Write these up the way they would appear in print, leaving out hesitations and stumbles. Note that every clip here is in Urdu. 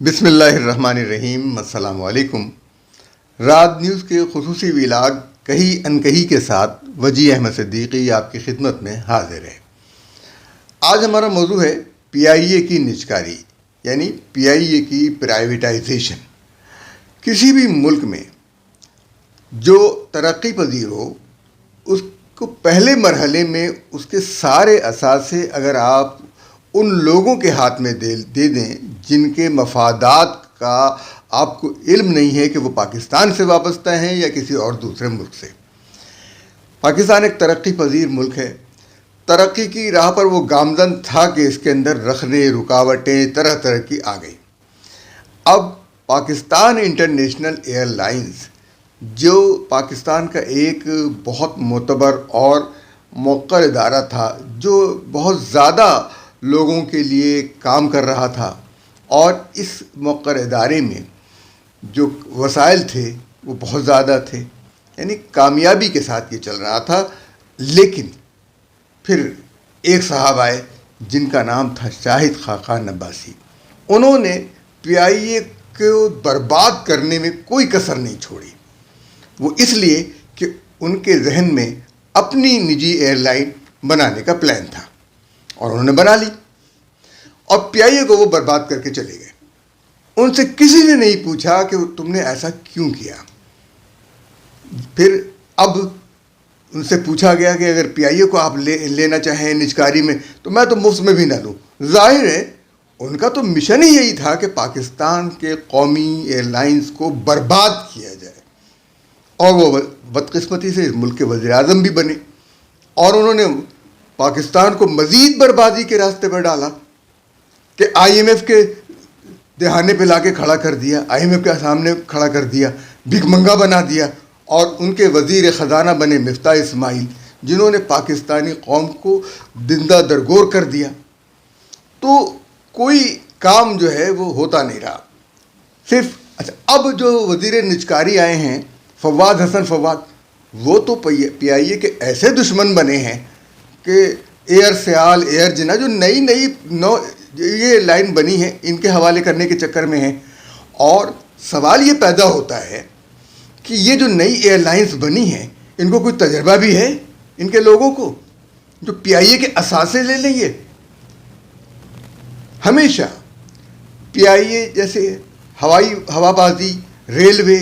بسم اللہ الرحمن الرحیم، السلام علیکم۔ رات نیوز کے خصوصی ویلاگ کہی انکہی کے ساتھ وجی احمد صدیقی آپ کی خدمت میں حاضر ہے۔ آج ہمارا موضوع ہے پی آئی اے کی نجکاری، یعنی پی آئی اے کی پرائیویٹائزیشن۔ کسی بھی ملک میں جو ترقی پذیر ہو، اس کو پہلے مرحلے میں اس کے سارے اثاثے اگر آپ ان لوگوں کے ہاتھ میں دے دیں جن کے مفادات کا آپ کو علم نہیں ہے کہ وہ پاکستان سے وابستہ ہیں یا کسی اور دوسرے ملک سے۔ پاکستان ایک ترقی پذیر ملک ہے، ترقی کی راہ پر وہ گامزن تھا کہ اس کے اندر رکھنے رکاوٹیں طرح طرح کی آ گئی۔ اب پاکستان انٹرنیشنل ایئر لائنز، جو پاکستان کا ایک بہت معتبر اور موقر ادارہ تھا، جو بہت زیادہ لوگوں کے لیے کام کر رہا تھا، اور اس موقر ادارے میں جو وسائل تھے وہ بہت زیادہ تھے، یعنی کامیابی کے ساتھ یہ چل رہا تھا۔ لیکن پھر ایک صاحب آئے جن کا نام تھا شاہد خاقان عباسی۔ انہوں نے پی آئی اے کو برباد کرنے میں کوئی کسر نہیں چھوڑی۔ وہ اس لیے کہ ان کے ذہن میں اپنی نجی ایئر لائن بنانے کا پلان تھا، اور انہوں نے بنا لی، اور پی آئی اے کو وہ برباد کر کے چلے گئے۔ ان سے کسی نے نہیں پوچھا کہ تم نے ایسا کیوں کیا۔ پھر اب ان سے پوچھا گیا کہ اگر پی آئی اے کو آپ لینا چاہیں نجکاری میں تو میں تو مفت میں بھی نہ لوں۔ ظاہر ہے ان کا تو مشن ہی یہی تھا کہ پاکستان کے قومی ایئر لائنز کو برباد کیا جائے، اور وہ بدقسمتی سے اس ملک کے وزیر اعظم بھی بنے، اور انہوں نے پاکستان کو مزید بربادی کے راستے پر ڈالا کہ آئی ایم ایف کے دہانے پہ لا کے کھڑا کر دیا، آئی ایم ایف کے سامنے کھڑا کر دیا، بھیک منگا بنا دیا، اور ان کے وزیر خزانہ بنے مفتاح اسماعیل، جنہوں نے پاکستانی قوم کو زندہ درگور کر دیا۔ تو کوئی کام جو ہے وہ ہوتا نہیں رہا۔ اچھا، اب جو وزیر نجکاری آئے ہیں فواد حسن فواد، وہ تو پی آئی اے کے ایسے دشمن بنے ہیں کہ ایئر سیال ایئر جنا جو نئی یہ لائن بنی ہے ان کے حوالے کرنے کے چکر میں ہیں۔ اور سوال یہ پیدا ہوتا ہے کہ یہ جو نئی ایئر لائنز بنی ہیں ان کو کوئی تجربہ بھی ہے؟ ان کے لوگوں کو جو پی آئی اے کے اثاثے لے لیں گے؟ ہمیشہ پی آئی اے جیسے ہوا بازی، ریلوے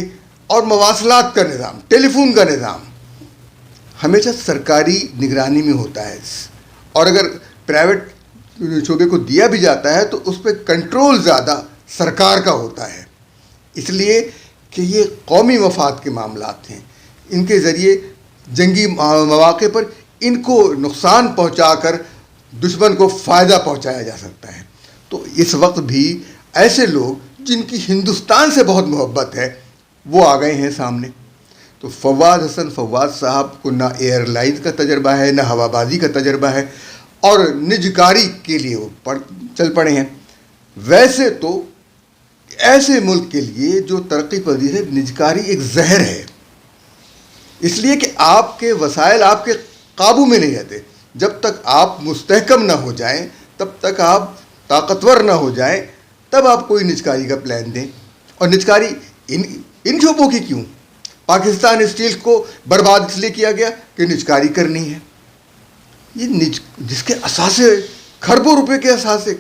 اور مواصلات کا نظام، ٹیلی فون کا نظام ہمیشہ سرکاری نگرانی میں ہوتا ہے، اور اگر پرائیویٹ شعبے کو دیا بھی جاتا ہے تو اس پہ کنٹرول زیادہ سرکار کا ہوتا ہے، اس لیے کہ یہ قومی مفاد کے معاملات ہیں۔ ان کے ذریعے جنگی مواقع پر ان کو نقصان پہنچا کر دشمن کو فائدہ پہنچایا جا سکتا ہے۔ تو اس وقت بھی ایسے لوگ جن کی ہندوستان سے بہت محبت ہے وہ آ گئے ہیں سامنے۔ تو فواد حسن فواد صاحب کو نہ ایئر لائنز کا تجربہ ہے، نہ ہوا بازی کا تجربہ ہے، اور نجکاری کے لیے وہ چل پڑے ہیں۔ ویسے تو ایسے ملک کے لیے جو ترقی پذیر ہے، نجکاری ایک زہر ہے، اس لیے کہ آپ کے وسائل آپ کے قابو میں نہیں رہتے۔ جب تک آپ مستحکم نہ ہو جائیں، تب تک آپ طاقتور نہ ہو جائیں، تب آپ کوئی نجکاری کا پلان دیں۔ اور نجکاری ان شعبوں کی کیوں؟ پاکستان اسٹیل کو برباد اس لیے کیا گیا کہ نجکاری کرنی ہے۔ یہ جس کے اثاثے کھربوں روپے کے اثاثے،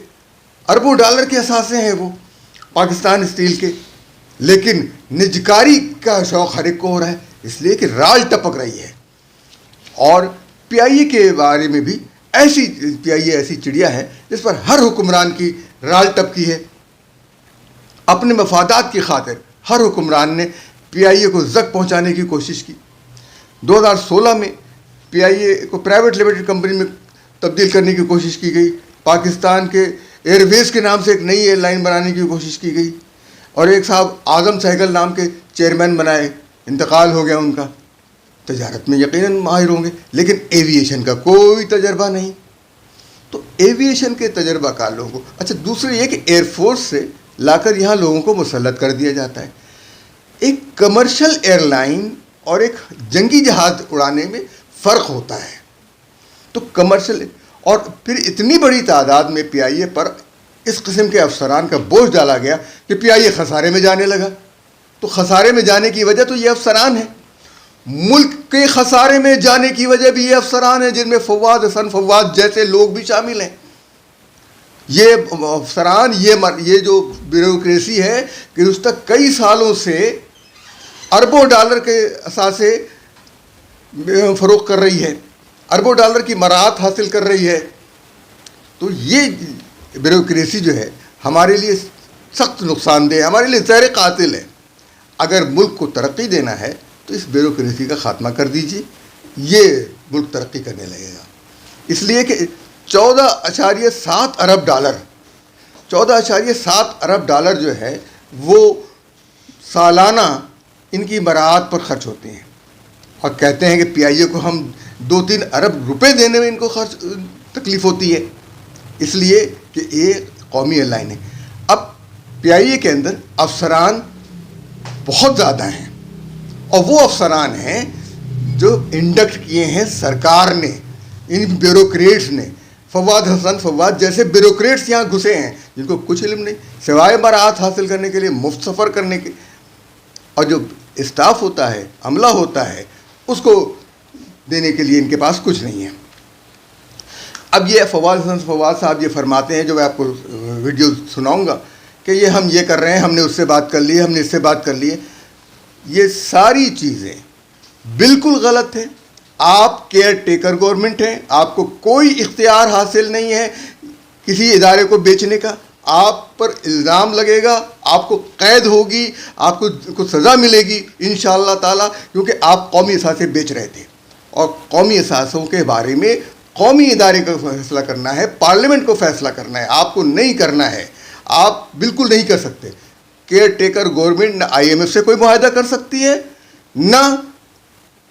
اربوں ڈالر کے اثاثے ہیں وہ پاکستان اسٹیل کے، لیکن نجکاری کا شوق ہر ایک کو ہو رہا ہے، اس لیے کہ رال ٹپک رہی ہے۔ اور پی آئی اے کے بارے میں بھی پی آئی اے ایسی چڑیا ہے جس پر ہر حکمران کی رال ٹپکی ہے۔ اپنے مفادات کی خاطر ہر حکمران نے پی آئی اے کو زک پہنچانے کی کوشش کی۔ 2016 میں پی آئی اے کو پرائیویٹ لمیٹڈ کمپنی میں تبدیل کرنے کی کوشش کی گئی، پاکستان کے ایئر ویز کے نام سے ایک نئی ایئر لائن بنانے کی کوشش کی گئی، اور ایک صاحب اعظم سہگل نام کے چیئرمین بنائے، انتقال ہو گیا ان کا۔ تجارت میں یقیناً ماہر ہوں گے، لیکن ایویشن کا کوئی تجربہ نہیں۔ تو ایویشن کے تجربہ کار لوگوں کو، اچھا دوسرے یہ کہ ایئر فورس سے لا کر یہاں لوگوں کو مسلط کر دیا جاتا ہے۔ ایک کمرشل ایئر لائن اور ایک جنگی جہاز اڑانے میں فرق ہوتا ہے۔ تو کمرشل، اور پھر اتنی بڑی تعداد میں پی آئی اے پر اس قسم کے افسران کا بوجھ ڈالا گیا کہ پی آئی اے خسارے میں جانے لگا. تو خسارے میں جانے کی وجہ تو یہ افسران ہیں. ملک کے خسارے میں جانے کی وجہ بھی یہ افسران ہیں، جن میں فواد حسن فواد جیسے لوگ بھی شامل ہیں. یہ افسران، یہ جو بیوروکریسی ہے کہ اس تک کئی سالوں سے اربوں ڈالر کے اثاثے فروخت کر رہی ہے، اربوں ڈالر کی مراعات حاصل کر رہی ہے. تو یہ بیوروکریسی جو ہے ہمارے لیے سخت نقصان دہ، ہمارے لیے زہر قاتل ہے. اگر ملک کو ترقی دینا ہے تو اس بیوروکریسی کا خاتمہ کر دیجیے، یہ ملک ترقی کرنے لگے گا. اس لیے کہ 14.7 ارب ڈالر جو ہے وہ سالانہ ان کی مراعات پر خرچ ہوتے ہیں، اور کہتے ہیں کہ پی آئی اے کو ہم 2-3 ارب روپے دینے میں ان کو تکلیف ہوتی ہے، اس لیے کہ یہ قومی ایئر لائن ہے. اب پی آئی اے کے اندر افسران بہت زیادہ ہیں، اور وہ افسران ہیں جو انڈکٹ کیے ہیں سرکار نے، ان بیوروکریٹس نے. فواد حسن فواد جیسے بیوروکریٹس یہاں گھسے ہیں جن کو کچھ علم نہیں، سوائے مراعات حاصل کرنے کے لیے، مفت سفر کرنے کے. اور جو اسٹاف ہوتا ہے، عملہ ہوتا ہے، اس کو دینے کے لیے ان کے پاس کچھ نہیں ہے. اب یہ فواد حسن فواد صاحب یہ فرماتے ہیں، جو میں آپ کو ویڈیو سناؤں گا، کہ یہ ہم یہ کر رہے ہیں، ہم نے اس سے بات کر لی ہے، ہم نے اس سے بات کر لی ہے. یہ ساری چیزیں بالکل غلط ہیں. آپ کیئر ٹیکر گورنمنٹ ہیں، آپ کو کوئی اختیار حاصل نہیں ہے کسی ادارے کو بیچنے کا. آپ پر الزام لگے گا، آپ کو قید ہوگی، آپ کو سزا ملے گی انشاءاللہ تعالیٰ، کیونکہ آپ قومی اثاثے بیچ رہے تھے. اور قومی اثاثوں کے بارے میں قومی ادارے کو فیصلہ کرنا ہے، پارلیمنٹ کو فیصلہ کرنا ہے، آپ کو نہیں کرنا ہے. آپ بالکل نہیں کر سکتے. کیئر ٹیکر گورنمنٹ نہ آئی ایم ایف سے کوئی معاہدہ کر سکتی ہے، نہ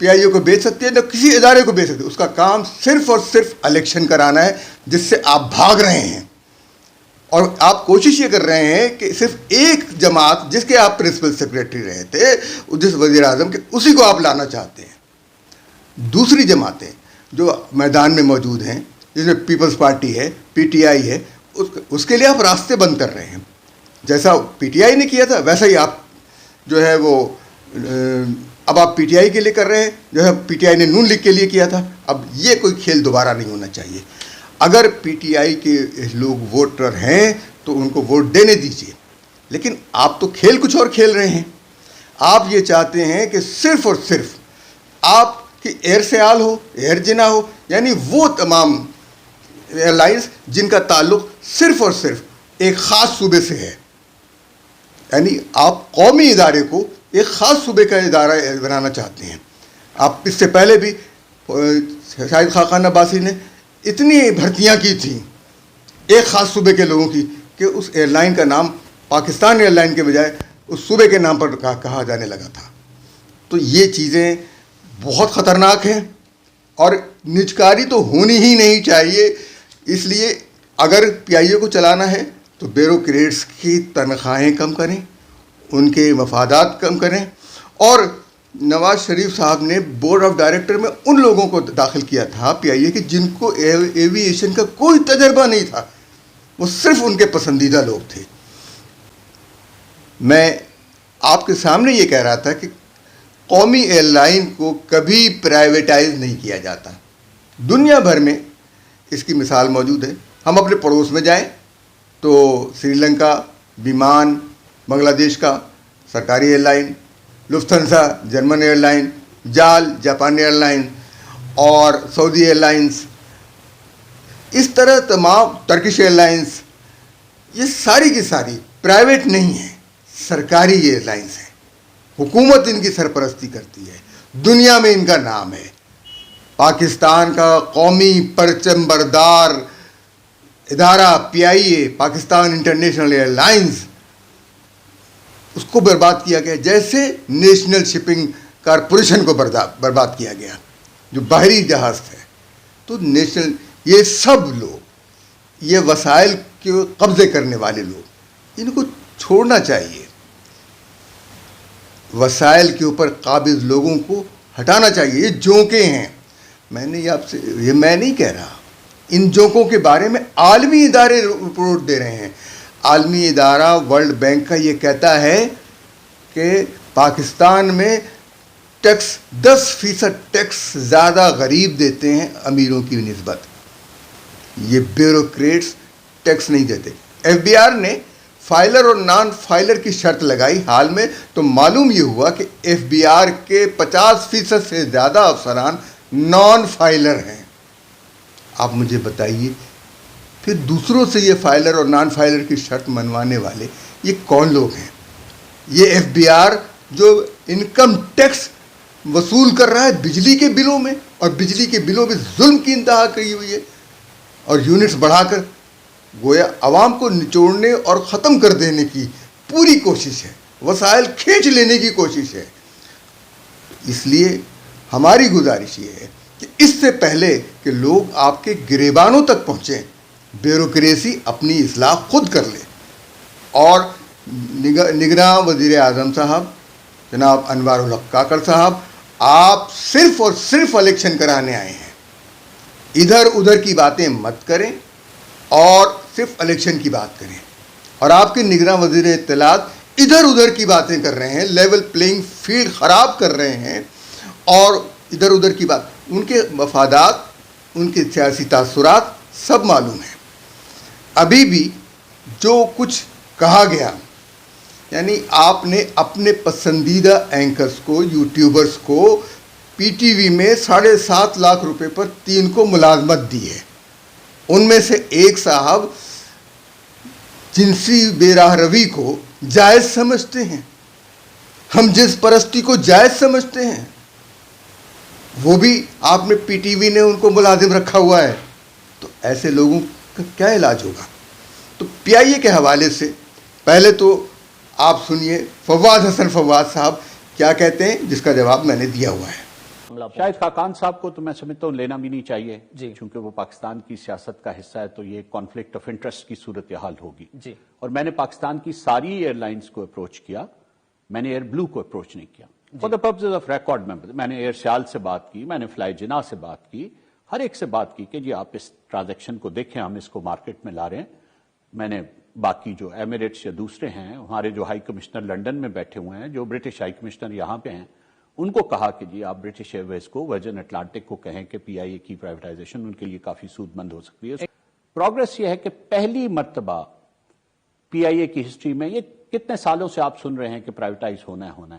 پی آئی اے کو بیچ سکتی ہے، نہ کسی ادارے کو بیچ سکتی ہے. اس کا کام صرف اور صرف الیکشن کرانا ہے، جس سے آپ بھاگ رہے ہیں. اور آپ کوشش یہ کر رہے ہیں کہ صرف ایک جماعت جس کے آپ پرنسپل سیکریٹری رہے تھے، جس وزیر اعظم کے، اسی کو آپ لانا چاہتے ہیں. دوسری جماعتیں جو میدان میں موجود ہیں، جس میں پیپلز پارٹی ہے، پی ٹی آئی ہے، اس کے لیے آپ راستے بند کر رہے ہیں. جیسا پی ٹی آئی نے کیا تھا ویسا ہی آپ جو ہے وہ اب آپ پی ٹی آئی کے لیے کر رہے ہیں، جو ہے پی ٹی آئی نے نون لیگ کے لیے کیا تھا. اب یہ کوئی کھیل دوبارہ نہیں ہونا چاہیے. اگر پی ٹی آئی کے لوگ ووٹر ہیں تو ان کو ووٹ دینے دیجیے، لیکن آپ تو کھیل کچھ اور کھیل رہے ہیں. آپ یہ چاہتے ہیں کہ صرف اور صرف آپ کی ایئر سیال ہو، ایئر جنا ہو، یعنی وہ تمام ایئر لائنس جن کا تعلق صرف اور صرف ایک خاص صوبے سے ہے. یعنی آپ قومی ادارے کو ایک خاص صوبے کا ادارہ بنانا چاہتے ہیں. آپ اس سے پہلے بھی شاہد خاقان عباسی نے اتنی بھرتیاں کی تھیں ایک خاص صوبے کے لوگوں کی کہ اس ایئر لائن کا نام پاکستان ایئر لائن کے بجائے اس صوبے کے نام پر کہا جانے لگا تھا. تو یہ چیزیں بہت خطرناک ہیں، اور نجکاری تو ہونی ہی نہیں چاہیے. اس لیے اگر پی آئی اے کو چلانا ہے تو بیوروکریٹس کی تنخواہیں کم کریں، ان کے مفادات کم کریں. اور نواز شریف صاحب نے بورڈ آف ڈائریکٹر میں ان لوگوں کو داخل کیا تھا پی آئی اے کے جن کو ایویشن کا کوئی تجربہ نہیں تھا، وہ صرف ان کے پسندیدہ لوگ تھے. میں آپ کے سامنے یہ کہہ رہا تھا کہ قومی ایئر لائن کو کبھی پرائیویٹائز نہیں کیا جاتا. دنیا بھر میں اس کی مثال موجود ہے. ہم اپنے پڑوس میں جائیں تو سری لنکا، بیمان بنگلہ دیش کا سرکاری airline, Lufthansa German airline, JAL Japan airline, اور سعودی ایئر لائنس، اس طرح تمام ٹرکش ایئر لائنس، یہ ساری کی ساری پرائیویٹ نہیں ہیں، سرکاری ایئر لائنس ہیں. حکومت ان کی سرپرستی کرتی ہے، دنیا میں ان کا نام ہے. پاکستان کا قومی پرچم بردار ادارہ پی آئی اے، پاکستان انٹرنیشنل ایئر لائنز، اس کو برباد کیا گیا، جیسے نیشنل شپنگ کارپوریشن کو برباد کیا گیا جو بحری جہاز ہے. تو نیشنل، یہ سب لوگ، یہ وسائل کے قبضے کرنے والے لوگ، ان کو چھوڑنا چاہیے. وسائل کے اوپر قابض لوگوں کو ہٹانا چاہیے. یہ جونکے ہیں. میں نے آپ سے، یہ میں نہیں کہہ رہا، ان جوکوں کے بارے میں عالمی ادارے رپورٹ دے رہے ہیں. عالمی ادارہ ورلڈ بینک کا یہ کہتا ہے کہ پاکستان میں ٹیکس 10% ٹیکس زیادہ غریب دیتے ہیں امیروں کی نسبت. یہ بیوروکریٹس ٹیکس نہیں دیتے. ایف بی آر نے فائلر اور نان فائلر کی شرط لگائی حال میں، تو معلوم یہ ہوا کہ ایف بی آر کے 50% سے زیادہ افسران نان فائلر ہیں. آپ مجھے بتائیے پھر دوسروں سے یہ فائلر اور نان فائلر کی شرط منوانے والے یہ کون لوگ ہیں؟ یہ ایف بی آر جو انکم ٹیکس وصول کر رہا ہے بجلی کے بلوں میں، اور بجلی کے بلوں میں ظلم کی انتہا کی ہوئی ہے، اور یونٹس بڑھا کر گویا عوام کو نچوڑنے اور ختم کر دینے کی پوری کوشش ہے، وسائل کھینچ لینے کی کوشش ہے. اس لیے ہماری گزارش یہ ہے کہ اس سے پہلے کہ لوگ آپ کے گریبانوں تک پہنچیں، بیوروکریسی اپنی اصلاح خود کر لے. اور نگراں وزیر اعظم صاحب جناب انوار الحق کاکڑ صاحب، آپ صرف اور صرف الیکشن کرانے آئے ہیں. ادھر ادھر کی باتیں مت کریں اور صرف الیکشن کی بات کریں. اور آپ کے نگراں وزیر اطلاعات ادھر ادھر کی باتیں کر رہے ہیں، لیول پلینگ فیلڈ خراب کر رہے ہیں، اور ادھر ادھر کی بات، ان کے مفادات، ان کے سیاسی تاثرات سب معلوم ہیں. ابھی بھی جو کچھ کہا گیا، یعنی آپ نے اپنے پسندیدہ اینکرز کو، یوٹیوبرز کو پی ٹی وی میں 7.5 لاکھ روپے پر 3 کو ملازمت دی ہے. ان میں سے ایک صاحب جنسی بے راہ روی کو جائز سمجھتے ہیں، ہم جنس پرستی کو جائز سمجھتے ہیں، وہ بھی آپ نے پی ٹی وی نے ان کو ملازم رکھا ہوا ہے. تو ایسے لوگوں کا کیا علاج ہوگا؟ تو پی آئی اے کے حوالے سے پہلے تو آپ سنیے فواد حسن فواد صاحب کیا کہتے ہیں، جس کا جواب میں نے دیا ہوا ہے. شاہد خاقان صاحب کو تو میں سمجھتا ہوں لینا بھی نہیں چاہیے جی، چونکہ وہ پاکستان کی سیاست کا حصہ ہے، تو یہ کانفلکٹ آف انٹرسٹ کی صورتحال ہوگی جی. اور میں نے پاکستان کی ساری ایئر لائنز کو اپروچ کیا، میں نے ایئر بلو کو اپروچ نہیں کیا for the purpose of record. میں نے ایئر سیال سے بات کی، میں نے فلائی جناح سے بات کی، ہر ایک سے بات کی کہ جی آپ اس ٹرانزیکشن کو دیکھیں، ہم اس کو مارکیٹ میں لا رہے ہیں. میں نے باقی جو ایمریٹس یا دوسرے ہیں، ہمارے جو ہائی کمشنر لنڈن میں بیٹھے ہوئے ہیں، جو برٹش ہائی کمشنر یہاں پہ ہیں، ان کو کہا کہ جی آپ برٹش ایئر ویز کو، ورجن اٹلانٹک کو کہیں کہ پی آئی اے کی پرائیویٹائزیشن ان کے لیے کافی سود مند ہو سکتی ہے. پروگرس یہ ہے کہ پہلی مرتبہ پی آئی اے کی ہسٹری میں، یہ کتنے سالوں سے آپ سن رہے ہیں کہ پرائیویٹائز ہونا ہے،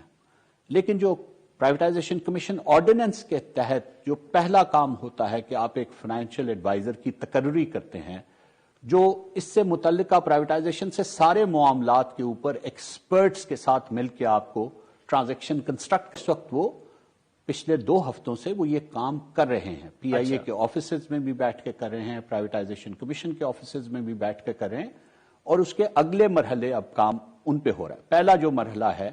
لیکن جو پرائیویٹائزیشن کمیشن آرڈیننس کے تحت جو پہلا کام ہوتا ہے کہ آپ ایک فائنینشیل ایڈوائزر کی تقرری کرتے ہیں جو اس سے متعلقہ پرائیویٹائزیشن سے سارے معاملات کے اوپر ایکسپرٹس کے ساتھ مل کے آپ کو ٹرانزیکشن کنسٹرکٹ. اس وقت وہ پچھلے 2 ہفتوں سے وہ یہ کام کر رہے ہیں، پی آئی اے کے آفیسز میں بھی بیٹھ کے کر رہے ہیں، پرائیویٹائزیشن کمیشن کے آفیسز میں بھی بیٹھ کے کر رہے ہیں، اور اس کے اگلے مرحلے اب کام ان پہ ہو رہا ہے. پہلا جو مرحلہ ہے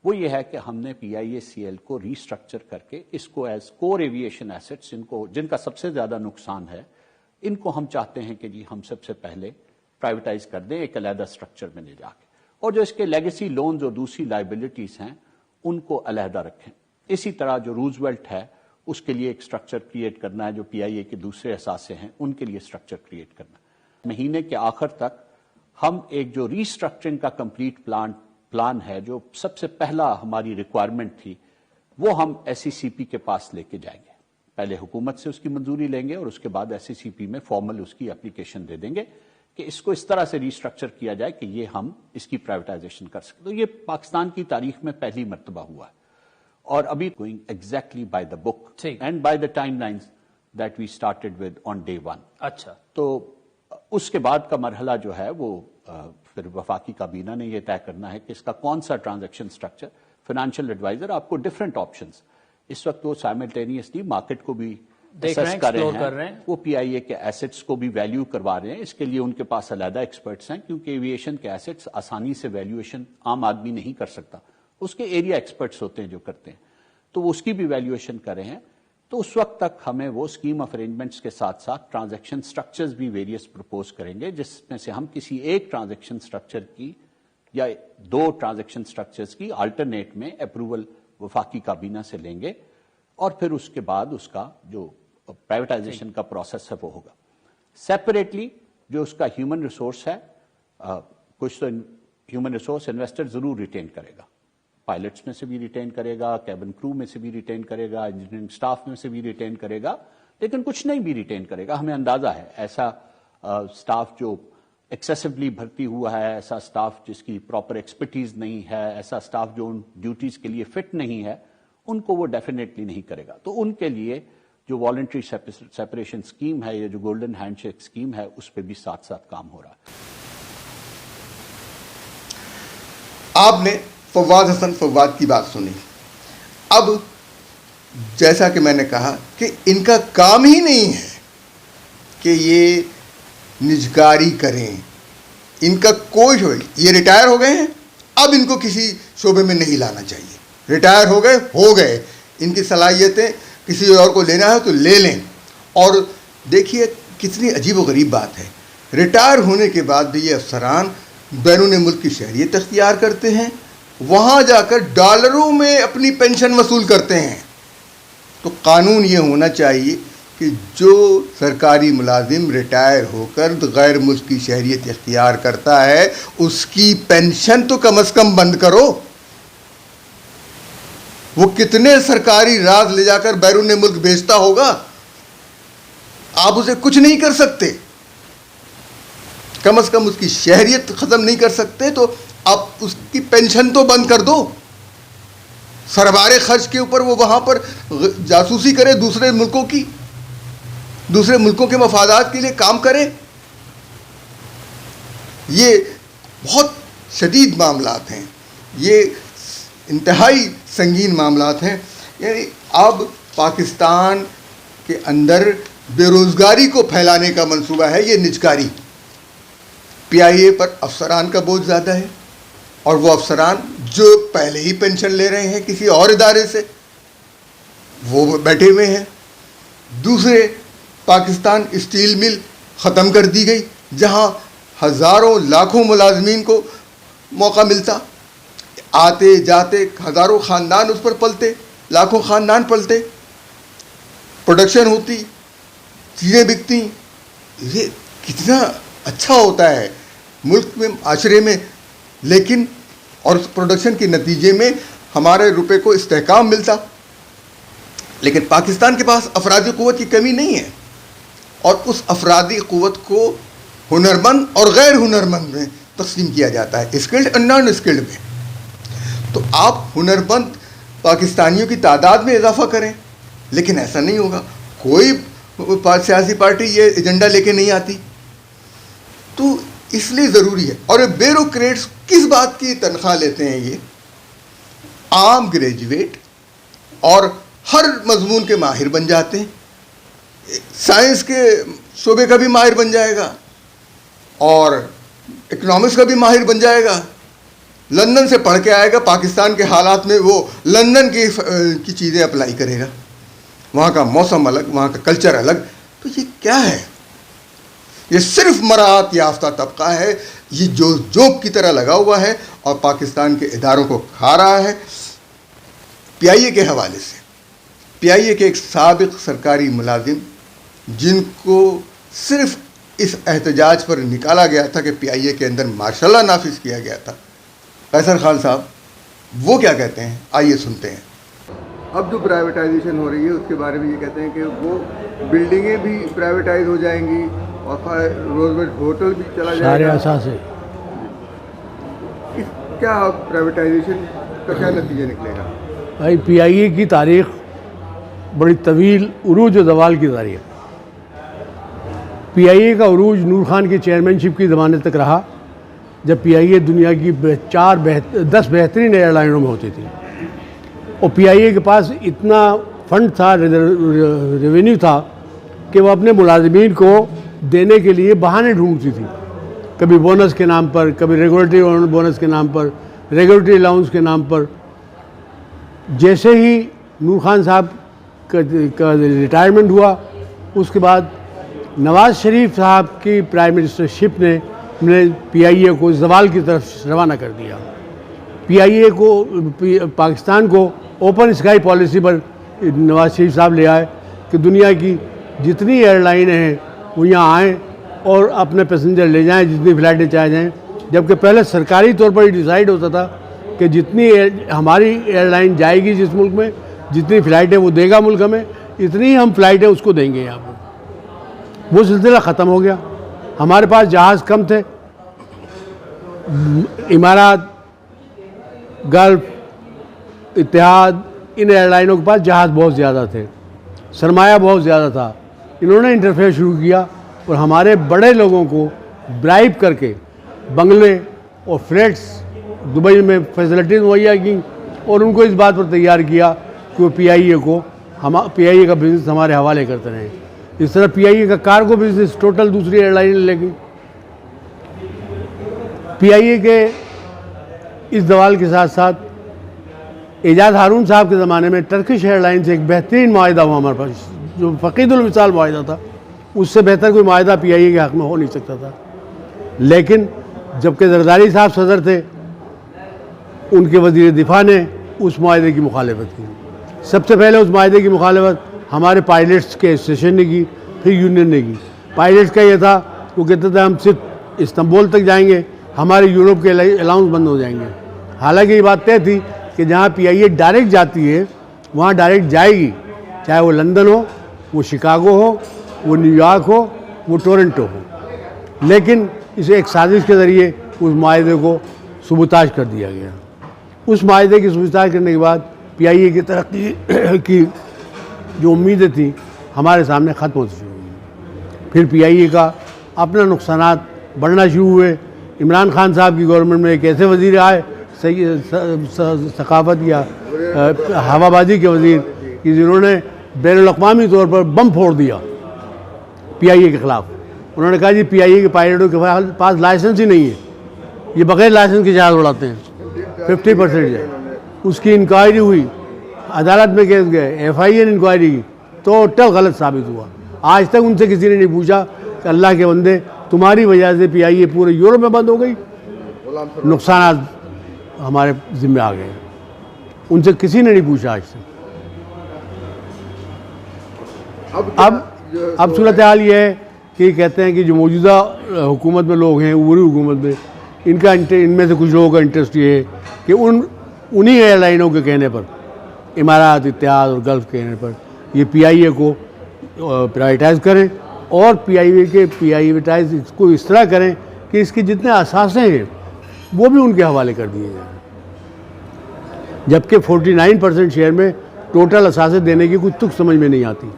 وہ یہ ہے کہ ہم نے پی آئی اے سی ایل کو ریسٹرکچر کر کے اس کو ایز کور ایویشن ایسٹس، ان کو جن کا سب سے زیادہ نقصان ہے، ان کو ہم چاہتے ہیں کہ جی ہم سب سے پہلے پرائیویٹائز کر دیں ایک علیحدہ سٹرکچر میں لے جا کے، اور جو اس کے لیگیسی لونز اور دوسری لائبلٹیز ہیں ان کو علیحدہ رکھیں. اسی طرح جو روزویلٹ ہے اس کے لیے ایک سٹرکچر کریٹ کرنا ہے، جو پی آئی اے کے دوسرے اثاثے ہیں ان کے لیے سٹرکچر کریٹ کرنا ہے. مہینے کے آخر تک ہم ایک جو ریسٹرکچرنگ کا کمپلیٹ پلان ہے، جو سب سے پہلا ہماری ریکوائرمنٹ تھی، وہ ہم ایس سی سی پی کے پاس لے کے جائیں گے. پہلے حکومت سے اس کی منظوری لیں گے اور اس کے بعد ایس سی سی پی میں فارمل اس کی اپلیکیشن دے دیں گے کہ اس کو اس طرح سے ریسٹرکچر کیا جائے کہ یہ ہم اس کی پرائیویٹائزیشن کر سکیں. تو یہ پاکستان کی تاریخ میں پہلی مرتبہ ہوا ہے، اور ابھی going exactly by the book and by the timelines that we started with on day 1. اچھا، تو اس کے بعد کا مرحلہ جو ہے وہ پھر وفاقی کابینہ نے یہ طے کرنا ہے کہ اس کا کون سا ٹرانزیکشن سٹرکچر. فائنینشیل ایڈوائزر آپ کو ڈفرینٹ آپشنز، اس وقت وہ سائملٹینیسلی مارکیٹ کو بھی اسیس کر رہے ہیں، وہ پی آئی اے کے ایسٹس کو بھی ویلیو کروا رہے ہیں. اس کے لیے ان کے پاس علیحدہ ایکسپرٹس ہیں، کیونکہ ایویشن کے ایسٹس آسانی سے ویلیویشن عام آدمی نہیں کر سکتا، اس کے ایریا ایکسپرٹس ہوتے ہیں جو کرتے ہیں، تو وہ اس کی بھی ویلیویشن کر رہے ہیں. تو اس وقت تک ہمیں وہ اسکیم آف ارینجمنٹس کے ساتھ ساتھ ٹرانزیکشن سٹرکچرز بھی ویریس پرپوز کریں گے، جس میں سے ہم کسی ایک ٹرانزیکشن سٹرکچر کی یا 2 ٹرانزیکشن سٹرکچرز کی آلٹرنیٹ میں اپروول وفاقی کابینہ سے لیں گے، اور پھر اس کے بعد اس کا جو پرائیویٹائزیشن کا پروسیس ہے وہ ہوگا. سیپریٹلی جو اس کا ہیومن ریسورس ہے، کچھ تو ہیومن ریسورس انویسٹر ضرور ریٹین کرے گا، پائلٹس میں سے بھی ریٹین کرے گا، کیبن کرو میں سے بھی ریٹین کرے گا، انجینئرنگ سٹاف میں سے بھی ریٹین کرے گا، لیکن کچھ نہیں بھی ریٹین کرے گا. ہمیں اندازہ ہے ایسا سٹاف جو ایکسیسولی بھرتی ہوا ہے، ایسا سٹاف جس کی پراپر ایکسپرٹیز نہیں ہے، ایسا سٹاف جو ان ڈیوٹیز کے لیے فٹ نہیں ہے، ان کو وہ ڈیفینیٹلی نہیں کرے گا. تو ان کے لیے جو والنٹری سیپریشن اسکیم ہے یا جو گولڈن ہینڈ شیک اسکیم ہے، اس پہ بھی ساتھ ساتھ کام ہو رہا ہے. آپ نے فواد حسن فواد کی بات سنی. اب جیسا کہ میں نے کہا کہ ان کا کام ہی نہیں ہے کہ یہ نجکاری کریں، ان کا کوئی یہ ریٹائر ہو گئے ہیں، اب ان کو کسی شعبے میں نہیں لانا چاہیے. ریٹائر ہو گئے، ان کی صلاحیتیں کسی اور کو لینا ہے تو لے لیں. اور دیکھیے کتنی عجیب و غریب بات ہے، ریٹائر ہونے کے بعد بھی یہ افسران بیرون ملک کی شہریت اختیار کرتے ہیں، وہاں جا کر ڈالروں میں اپنی پینشن وصول کرتے ہیں. تو قانون یہ ہونا چاہیے کہ جو سرکاری ملازم ریٹائر ہو کر غیر ملک کی شہریت اختیار کرتا ہے اس کی پینشن تو کم از کم بند کرو. وہ کتنے سرکاری راز لے جا کر بیرون ملک بھیجتا ہوگا، آپ اسے کچھ نہیں کر سکتے، کم از کم اس کی شہریت ختم نہیں کر سکتے تو آپ اس کی پینشن تو بند کر دو. سربار خرچ کے اوپر وہ وہاں پر جاسوسی کرے، دوسرے ملکوں کے مفادات کے لیے کام کرے. یہ بہت شدید معاملات ہیں، یہ انتہائی سنگین معاملات ہیں. یعنی اب پاکستان کے اندر بے روزگاری کو پھیلانے کا منصوبہ ہے یہ نجکاری. پی آئی اے پر افسران کا بوجھ زیادہ ہے، اور وہ افسران جو پہلے ہی پینشن لے رہے ہیں کسی اور ادارے سے وہ بیٹھے ہوئے ہیں. دوسرے پاکستان اسٹیل مل ختم کر دی گئی جہاں ہزاروں لاکھوں ملازمین کو موقع ملتا، آتے جاتے ہزاروں خاندان اس پر پلتے، لاکھوں خاندان پلتے، پروڈکشن ہوتی، چیزیں بکتی. یہ کتنا اچھا ہوتا ہے ملک میں، معاشرے میں. لیکن اور اس پروڈکشن کے نتیجے میں ہمارے روپے کو استحکام ملتا. لیکن پاکستان کے پاس افرادی قوت کی کمی نہیں ہے، اور اس افرادی قوت کو ہنرمند اور غیر ہنرمند میں تقسیم کیا جاتا ہے، اسکلڈ اور نان اسکلڈ میں. تو آپ ہنرمند پاکستانیوں کی تعداد میں اضافہ کریں، لیکن ایسا نہیں ہوگا. کوئی سیاسی پارٹی یہ ایجنڈا لے کے نہیں آتی. تو اس لیے ضروری ہے. اور بیوروکریٹس کس بات کی تنخواہ لیتے ہیں؟ یہ عام گریجویٹ اور ہر مضمون کے ماہر بن جاتے ہیں. سائنس کے شعبے کا بھی ماہر بن جائے گا اور اکنامکس کا بھی ماہر بن جائے گا. لندن سے پڑھ کے آئے گا، پاکستان کے حالات میں وہ لندن کی چیزیں اپلائی کرے گا. وہاں کا موسم الگ، وہاں کا کلچر الگ. تو یہ کیا ہے؟ یہ صرف مراعات یافتہ طبقہ ہے، یہ جو جوک کی طرح لگا ہوا ہے اور پاکستان کے اداروں کو کھا رہا ہے. پی آئی اے کے حوالے سے، پی آئی اے کے ایک سابق سرکاری ملازم جن کو صرف اس احتجاج پر نکالا گیا تھا کہ پی آئی اے کے اندر مارشل لا نافذ کیا گیا تھا، قیصر خان صاحب، وہ کیا کہتے ہیں؟ آئیے سنتے ہیں. اب جو پرائیویٹائزیشن ہو رہی ہے اس کے بارے میں یہ کہتے ہیں کہ وہ بلڈنگیں بھی پرائیویٹائز ہو جائیں گی اور روزویلٹ ہوٹل بھی چلا جائے گا. سارے ہے کیا پرائیویٹائزیشن کا کیا نتیجہ نکلے گا؟ بھائی پی آئی اے کی تاریخ بڑی طویل عروج و زوال کی تاریخ. پی آئی اے کا عروج نور خان کی چیئرمین شپ کی زمانے تک رہا، جب پی آئی اے دنیا کی 10 بہترین ایئر لائنوں میں ہوتی تھی. اور پی آئی اے کے پاس اتنا فنڈ تھا، ریونیو تھا کہ وہ اپنے ملازمین کو دینے کے لیے بہانے ڈھونڈتی تھی. کبھی بونس کے نام پر، کبھی ریگولیٹری بونس کے نام پر، ریگولیٹری الاؤنس کے نام پر. جیسے ہی نور خان صاحب کا ریٹائرمنٹ ہوا، اس کے بعد نواز شریف صاحب کی پرائم منسٹر شپ نے پی آئی اے کو زوال کی طرف روانہ کر دیا. پی آئی اے کو، پاکستان کو اوپن اسکائی پالیسی پر نواز شریف صاحب لے آئے کہ دنیا کی جتنی ایئر لائنیں ہیں وہ یہاں آئیں اور اپنے پیسنجر لے جائیں، جتنی فلائٹیں چاہے جائیں. جبکہ پہلے سرکاری طور پر یہ ڈیسائیڈ ہوتا تھا کہ جتنی ہماری ایئر لائن جائے گی جس ملک میں، جتنی فلائٹیں وہ دے گا ملک ہمیں، اتنی ہم فلائٹیں اس کو دیں گے یہاں پر۔ وہ سلسلہ ختم ہو گیا، ہمارے پاس جہاز کم تھے، امارات، گلف، اتحاد، ان ایئر لائنوں کے پاس جہاز بہت زیادہ تھے، سرمایہ بہت زیادہ تھا۔ انہوں نے انٹرفیئر شروع کیا اور ہمارے بڑے لوگوں کو برائب کر کے بنگلے اور فلیٹس دبئی میں فیسلٹیز مہیا کی، اور ان کو اس بات پر تیار کیا کہ وہ پی آئی اے کا بزنس ہمارے حوالے کرتے رہیں۔ اس طرح پی آئی اے کا کارگو بزنس ٹوٹل دوسری ایئر لائن لے گئی۔ پی آئی اے کے اس زوال کے ساتھ ساتھ اعجاز ہارون صاحب کے زمانے میں ٹرکش ایئر لائن سے ایک بہترین معاہدہ ہوا ہمارے پاس، جو فقید المثال معاہدہ تھا۔ اس سے بہتر کوئی معاہدہ پی آئی اے کے حق میں ہو نہیں سکتا تھا، لیکن جبکہ زرداری صاحب صدر تھے، ان کے وزیر دفاع نے اس معاہدے کی مخالفت کی۔ سب سے پہلے اس معاہدے کی مخالفت ہمارے پائلٹس کے ایسوسیشن نے کی، پھر یونین نے کی۔ پائلٹس کا یہ تھا، وہ کہتے تھے ہم صرف استنبول تک جائیں گے، ہمارے یورپ کے الاؤنس بند ہو جائیں گے۔ حالانکہ یہ بات طے تھی کہ جہاں پی آئی اے ڈائریکٹ جاتی ہے وہاں ڈائریکٹ جائے گی، چاہے وہ لندن ہو، وہ شکاگو ہو، وہ نیو یارک ہو، وہ ٹورنٹو ہو۔ لیکن اسے ایک سازش کے ذریعے اس معاہدے کو سبوتاژ کر دیا گیا۔ اس معاہدے کی سبوتاژ کرنے کے بعد پی آئی اے کی ترقی کی جو امیدیں تھیں ہمارے سامنے ختم ہوتی شروع ہوئی۔ پھر پی آئی اے کا اپنا نقصانات بڑھنا شروع ہوئے۔ عمران خان صاحب کی گورنمنٹ میں ایک ایسے وزیر آئے، ثقافت یا ہوا بازی کے وزیر، کہ جنہوں نے بین الاقوامی طور پر بم پھوڑ دیا پی آئی اے کے خلاف۔ انہوں نے کہا جی پی آئی اے کے پائلٹوں کے پاس لائسنس ہی نہیں ہے، یہ بغیر لائسنس کے جہاز اڑاتے ہیں، 50% ہے۔ اس کی انکوائری ہوئی، عدالت میں کیس گئے، ایف آئی اے نے انکوائری کی، ٹوٹل غلط ثابت ہوا۔ آج تک ان سے کسی نے نہیں پوچھا کہ اللہ کے بندے تمہاری وجہ سے پی آئی اے پورے یورپ میں بند ہو گئی، نقصانات ہمارے ذمہ آ گئے۔ ان سے کسی نے نہیں پوچھا آج تک۔ اب صورتحال یہ ہے کہ کہتے ہیں کہ جو موجودہ حکومت میں لوگ ہیں، عبوری حکومت میں، ان میں سے کچھ لوگوں کا انٹرسٹ یہ ہے کہ انہی ایئر لائنوں کے کہنے پر، امارات، اتحاد اور گلف کے کہنے پر، یہ پی آئی اے کو پرائیویٹائز کریں، اور پی آئی ویٹائز اس کو اس طرح کریں کہ اس کے جتنے اثاثے ہیں وہ بھی ان کے حوالے کر دیے جائیں، جبکہ 49% شیئر میں ٹوٹل اثاثے دینے کی کچھ تک سمجھ میں نہیں آتی۔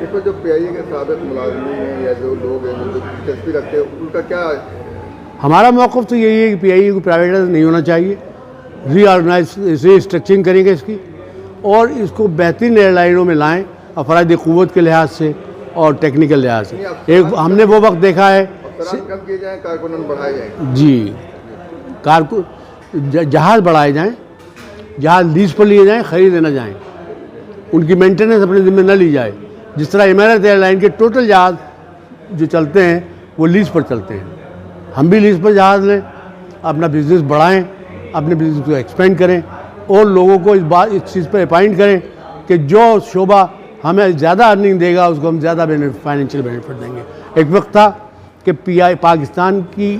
دیکھو جو پی آئی اے کے سابق ملازمین ہیں یا جو لوگ ہیں جو دلچسپی رکھتے ہیں، ان کا کیا؟ ہمارا موقف تو یہی ہے کہ پی آئی اے کو پرائیویٹائز نہیں ہونا چاہیے، ری اسٹرکچرنگ کریں گے اس کی، اور اس کو بہترین ایئر لائنوں میں لائیں، افرادی قوت کے لحاظ سے اور ٹیکنیکل لحاظ سے۔ ہم نے وہ وقت دیکھا ہے، کم کیے جائیں، کارکنن بڑھائے جائیں۔ جی، جہاز بڑھائے جائیں، جہاز لیز پر لیے جائیں، خریدے نہ جائیں، ان کی مینٹیننس اپنے ذمہ نہ لی جائے۔ جس طرح امارات ایئر لائن کے ٹوٹل جہاز جو چلتے ہیں وہ لیز پر چلتے ہیں، ہم بھی لیز پر جہاز لیں، اپنا بزنس بڑھائیں، اپنے بزنس کو ایکسپینڈ کریں، اور لوگوں کو اس چیز پر اپائنٹ کریں کہ جو شعبہ ہمیں زیادہ ارننگ دے گا اس کو ہم زیادہ فائنینشیل بینیفٹ دیں گے۔ ایک وقت تھا کہ پاکستان کی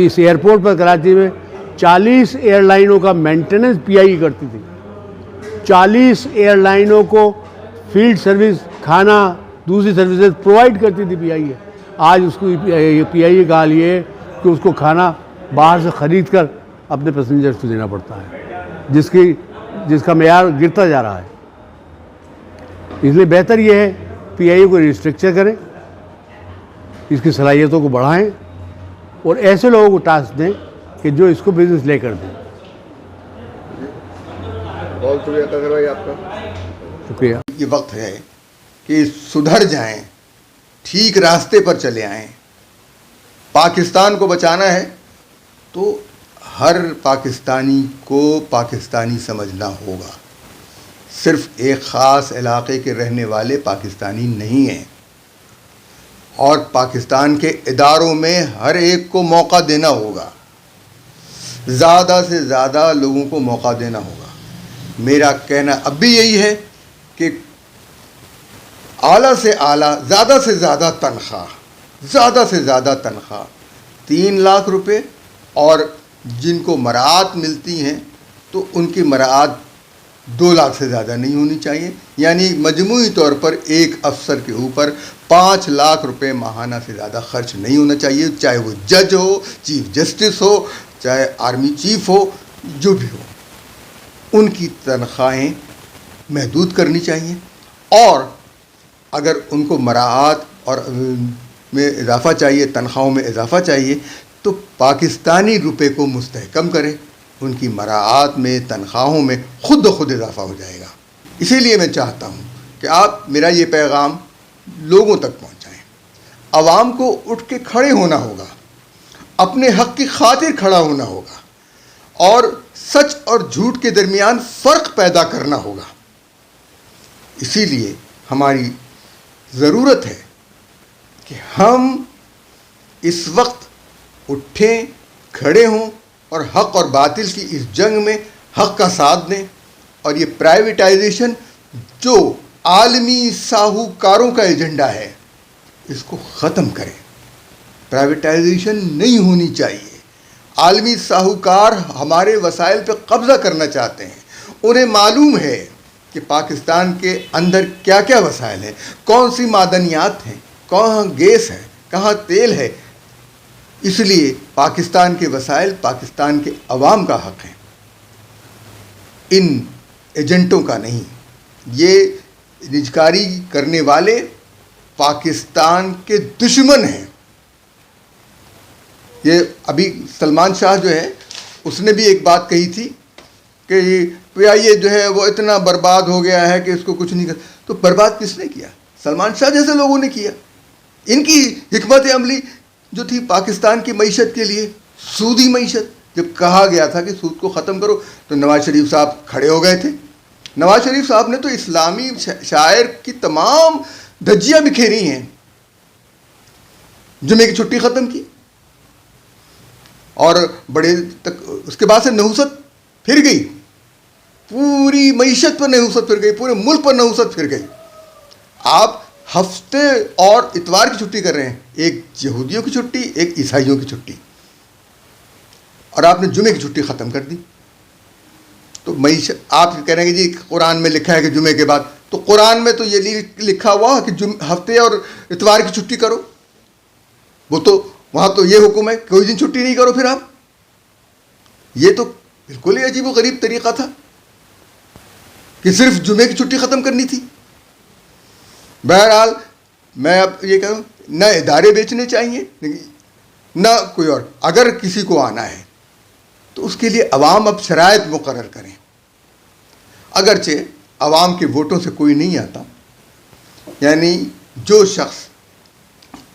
اس ایئرپورٹ پر کراچی میں 40 ایئر لائنوں کا مینٹیننس پی آئی اے کرتی تھی، 40 ایئر لائنوں کو فیلڈ سروس، کھانا، دوسری سروسز پرووائڈ کرتی تھی پی آئی اے۔ آج اس کو پی آئی اے کا حال یہ ہے کہ اس کو کھانا باہر سے خرید کر اپنے پیسنجرز کو دینا پڑتا ہے، جس کا معیار گرتا جا رہا ہے۔ اس لیے بہتر یہ ہے پی آئی اے کو ریسٹرکچر کریں، اس کی صلاحیتوں کو بڑھائیں، اور ایسے لوگوں کو ٹاسک دیں کہ جو اس کو بزنس لے کر دیں۔ بہت شکریہ طاہر بھائی آپ کا، شکریہ۔ یہ وقت ہے کہ سدھر جائیں، ٹھیک راستے پر چلے آئیں۔ پاکستان کو بچانا ہے تو ہر پاکستانی کو پاکستانی سمجھنا ہوگا، صرف ایک خاص علاقے کے رہنے والے پاکستانی نہیں ہیں، اور پاکستان کے اداروں میں ہر ایک کو موقع دینا ہوگا، زیادہ سے زیادہ لوگوں کو موقع دینا ہوگا۔ میرا کہنا اب بھی یہی ہے کہ اعلیٰ سے اعلیٰ، زیادہ سے زیادہ تنخواہ، زیادہ سے زیادہ تنخواہ 3 لاکھ روپے، اور جن کو مراعات ملتی ہیں تو ان کی مراعات 2 لاکھ سے زیادہ نہیں ہونی چاہیے. یعنی مجموعی طور پر ایک افسر کے اوپر 5 لاکھ روپے ماہانہ سے زیادہ خرچ نہیں ہونا چاہیے، چاہے وہ جج ہو، چیف جسٹس ہو، چاہے آرمی چیف ہو، جو بھی ہو. ان کی تنخواہیں محدود کرنی چاہیے، اور اگر ان کو مراعات اور میں اضافہ چاہیے، تنخواہوں میں اضافہ چاہیے، تو پاکستانی روپے کو مستحکم کرے. ان کی مراعات میں، تنخواہوں میں خود بخود اضافہ ہو جائے گا. اسی لیے میں چاہتا ہوں کہ آپ میرا یہ پیغام لوگوں تک پہنچائیں. عوام کو اٹھ کے کھڑے ہونا ہوگا، اپنے حق کی خاطر کھڑا ہونا ہوگا، اور سچ اور جھوٹ کے درمیان فرق پیدا کرنا ہوگا. اسی لیے ہماری ضرورت ہے کہ ہم اس وقت اٹھیں، کھڑے ہوں، اور حق اور باطل کی اس جنگ میں حق کا ساتھ دیں، اور یہ پرائیویٹائزیشن جو عالمی ساہوکاروں کا ایجنڈا ہے اس کو ختم کریں. پرائیویٹائزیشن نہیں ہونی چاہیے. عالمی ساہوکار ہمارے وسائل پہ قبضہ کرنا چاہتے ہیں. انہیں معلوم ہے کہ پاکستان کے اندر کیا کیا وسائل ہیں، کون سی معدنیات ہیں، کہاں گیس ہے، کہاں تیل ہے. اس لیے پاکستان کے وسائل پاکستان کے عوام کا حق ہے، ان ایجنٹوں کا نہیں. یہ نجکاری کرنے والے پاکستان کے دشمن ہیں. یہ ابھی سلمان شاہ جو ہے اس نے بھی ایک بات کہی تھی کہ یہ جو ہے وہ اتنا برباد ہو گیا ہے کہ اس کو کچھ نہیں کر. تو برباد کس نے کیا؟ سلمان شاہ جیسے لوگوں نے کیا. ان کی حکمت عملی جو تھی پاکستان کی معیشت کے لیے، سودی معیشت. جب کہا گیا تھا کہ سود کو ختم کرو تو نواز شریف صاحب کھڑے ہو گئے تھے. نواز شریف صاحب نے تو اسلامی شاعر کی تمام دھجیاں بکھیری ہیں. جمعے کی چھٹی ختم کی، اور بڑے تک اس کے بعد سے نحوست پھر گئی، پوری معیشت پر نحوست پھر گئی، پورے ملک پر نحوست پھر گئی. آپ ہفتے اور اتوار کی چھٹی کر رہے ہیں، ایک یہودیوں کی چھٹی، ایک عیسائیوں کی چھٹی، اور آپ نے جمعے کی چھٹی ختم کر دی. تو معیشت آپ کہہ رہے ہیں کہ جی قرآن میں لکھا ہے کہ جمعے کے بعد، تو قرآن میں تو یہ لکھا ہوا کہ ہفتے اور اتوار کی چھٹی کرو. وہ تو وہاں تو یہ حکم ہے کوئی دن چھٹی نہیں کرو. پھر آپ یہ تو بالکل ہی عجیب و غریب طریقہ تھا کہ صرف جمعے کی چھٹی ختم کرنی تھی. بہرحال میں اب یہ کہوں، نہ ادارے بیچنے چاہیے نہ کوئی اور. اگر کسی کو آنا ہے تو اس کے لیے عوام اب شرائط مقرر کریں. اگرچہ عوام کے ووٹوں سے کوئی نہیں آتا، یعنی جو شخص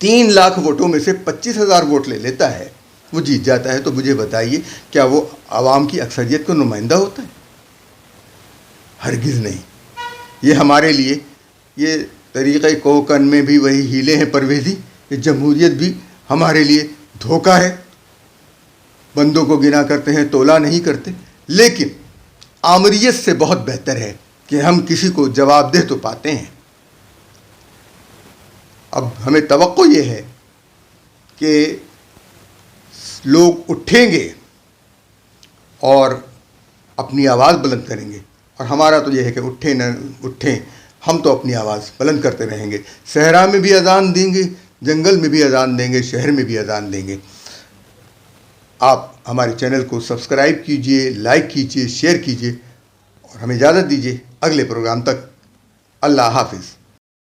3 لاکھ ووٹوں میں سے 25,000 ووٹ لے لیتا ہے وہ جیت جاتا ہے. تو مجھے بتائیے کیا وہ عوام کی اکثریت کا نمائندہ ہوتا ہے؟ ہرگز نہیں. یہ ہمارے لیے یہ طریقہ کوکن میں بھی وہی ہیلے ہیں پرویزی. یہ جمہوریت بھی ہمارے لیے دھوکہ ہے. بندوں کو گنا کرتے ہیں، تولا نہیں کرتے. لیکن آمریت سے بہت بہتر ہے کہ ہم کسی کو جواب دہ تو پاتے ہیں. اب ہمیں توقع یہ ہے کہ لوگ اٹھیں گے اور اپنی آواز بلند کریں گے. اور ہمارا تو یہ ہے کہ اٹھیں نہ اٹھیں، ہم تو اپنی آواز بلند کرتے رہیں گے. صحرا میں بھی اذان دیں گے، جنگل میں بھی اذان دیں گے، شہر میں بھی اذان دیں گے. آپ ہمارے چینل کو سبسکرائب کیجئے، لائک کیجئے، شیئر کیجئے، اور ہمیں اجازت دیجئے اگلے پروگرام تک. اللہ حافظ.